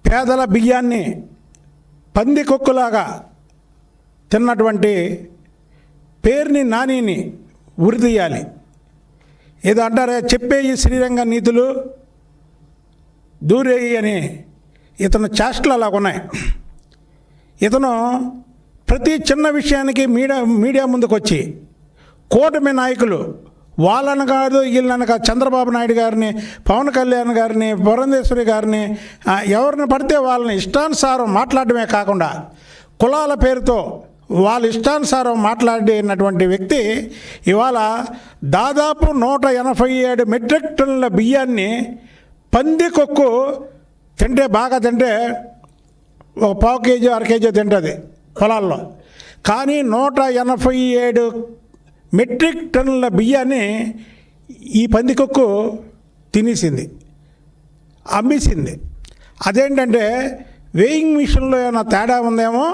పేదల బియ్యాన్ని పందికొక్కులాగా తిన్నటువంటి పేరుని నానిని ఉరితీయాలి. ఏదో అంటారే, చెప్పేయి శ్రీరంగ నీతులు దూరేయి అని ఇతను చేష్టలు అలాగున్నాయి. ఇతను ప్రతి చిన్న విషయానికి మీడియా ముందుకు వచ్చి కూటమి నాయకులు వాళ్ళని కాదు వీళ్ళని కాదు, చంద్రబాబు నాయుడు గారిని, పవన్ కళ్యాణ్ గారిని, పురంధేశ్వరి గారిని, ఎవరిని పడితే వాళ్ళని ఇష్టానుసారం మాట్లాడమే కాకుండా కులాల పేరుతో వాళ్ళ ఇష్టానుసారం మాట్లాడినటువంటి వ్యక్తి ఇవాళ దాదాపు 187 మెట్రిక్ టన్నుల బియ్యాన్ని పందికొక్కు తింటే, బాగా తింటే ఒక పావు కేజీ 1/2 కేజీ తింటుంది పొలాల్లో. కానీ 187 మెట్రిక్ టన్నుల బియ్యాన్ని ఈ పందికొక్కు తినేసింది, అమ్మేసింది. అదేంటంటే వేయింగ్ మిషన్లో ఏమైనా తేడా ఉందేమో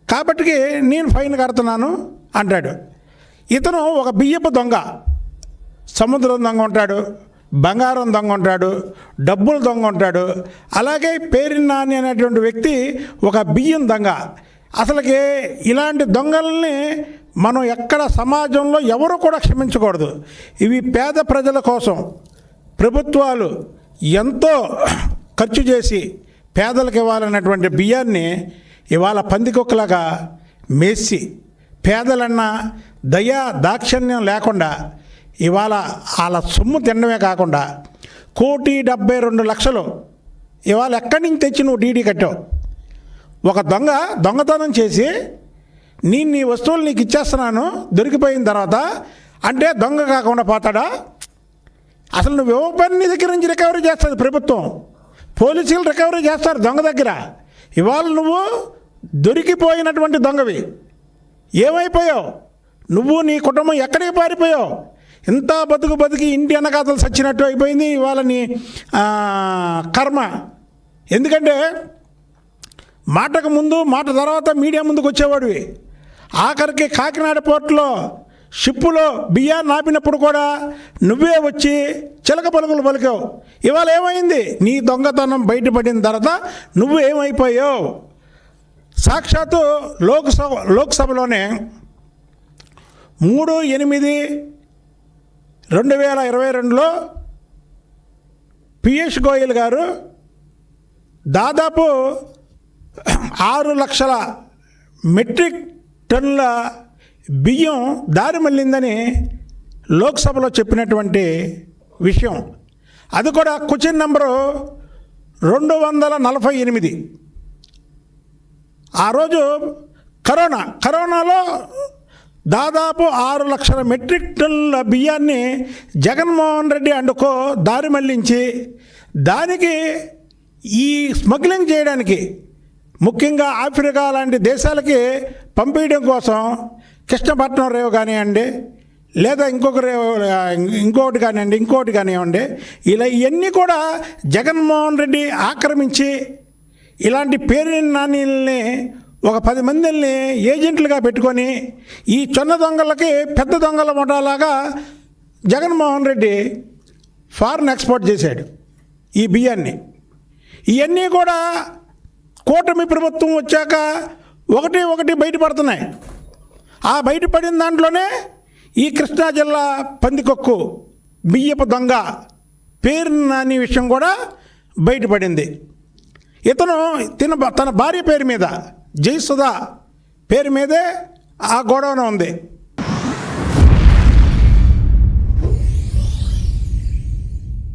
కాబట్టి నేను ఫైన్ కడుతున్నాను అంటాడు. ఇతను ఒక బియ్యపు దొంగ, సముద్రం దొంగ ఉంటాడు, బంగారం దొంగ ఉంటాడు, డబ్బులు దొంగ ఉంటాడు. అలాగే పేరిని నాని అనేటువంటి వ్యక్తి ఒక బియ్యం దొంగ. అసలుకి ఇలాంటి దొంగల్ని మనం ఎక్కడ సమాజంలో ఎవరు కూడా క్షమించకూడదు. ఇవి పేద ప్రజల కోసం ప్రభుత్వాలు ఎంతో ఖర్చు చేసి పేదలకు ఇవ్వాలన్నటువంటి బియ్యాన్ని ఇవాళ పందికొక్కలాగా మేసి, పేదలన్నా దయా దాక్షిణ్యం లేకుండా ఇవాళ వాళ్ళ సొమ్ము తినడమే కాకుండా 1,72,00,000 ఇవాళ ఎక్కడి నుంచి తెచ్చి నువ్వు డీడీ కట్టావు? ఒక దొంగతనం చేసి నేను నీ వస్తువులు నీకు ఇచ్చేస్తున్నాను దొరికిపోయిన తర్వాత అంటే దొంగ కాకుండా పోతాడా? అసలు నువ్వు ఇవ్వబడి నీ దగ్గర నుంచి రికవరీ చేస్తుంది ప్రభుత్వం, పోలీసులు రికవరీ చేస్తారు దొంగ దగ్గర. ఇవాళ నువ్వు దొరికిపోయినటువంటి దొంగవి, ఏమైపోయావు నువ్వు? నీ కుటుంబం ఎక్కడికి పారిపోయావు? ఇంత బతికి ఇంటి అన్నగాతలు సచ్చినట్టు అయిపోయింది ఇవాళ నీ కర్మ. ఎందుకంటే మాటకు ముందు మాట తర్వాత మీడియా ముందుకు వచ్చేవాడివి. ఆఖరికి కాకినాడ పోర్టులో షిప్పులో బియ్యాన్ని ఆపినప్పుడు కూడా నువ్వే వచ్చి చిలక పలుకులు పలికావు. ఇవాళ ఏమైంది? నీ దొంగతనం బయటపడిన తర్వాత నువ్వు ఏమైపోయావు? సాక్షాత్తు లోక్సభలోనే 3/8/2022లో పీయూష్ గోయల్ గారు దాదాపు 6 లక్షల మెట్రిక్ టన్నుల బియ్యం దారి మళ్ళిందని లోక్సభలో చెప్పినటువంటి విషయం. అది కూడా క్వశ్చన్ నెంబరు 248. ఆ రోజు కరోనాలో దాదాపు 6 లక్షల మెట్రిక్ టన్నుల బియ్యాన్ని జగన్మోహన్ రెడ్డి అండుకో దారి మళ్లించి దానికి ఈ స్మగ్లింగ్ చేయడానికి ముఖ్యంగా ఆఫ్రికా లాంటి దేశాలకి పంపించడం కోసం కృష్ణపట్నం రేవు కానివ్వండి, లేదా ఇంకోటి కానివ్వండి, ఇలా ఇవన్నీ కూడా జగన్మోహన్ రెడ్డి ఆక్రమించి ఇలాంటి పేరిని నాణ్యుల్ని ఒక 10 మందిని ఏజెంట్లుగా పెట్టుకొని ఈ చిన్న దొంగలకి పెద్ద దొంగల ముఠాలాగా జగన్మోహన్ రెడ్డి ఫారెన్ ఎక్స్పోర్ట్ చేశాడు ఈ బియ్యాన్ని. ఇవన్నీ కూడా కూటమి ప్రభుత్వం వచ్చాక ఒకటి బయటపడుతున్నాయి. ఆ బయటపడిన దాంట్లోనే ఈ కృష్ణా జిల్లా పందికొక్కు బియ్యపు దొంగ పేరు నాని విషయం కూడా బయటపడింది. ఇతను తన భార్య పేరు మీద జయసుధ పేరు మీదే ఆ గొడవన ఉంది.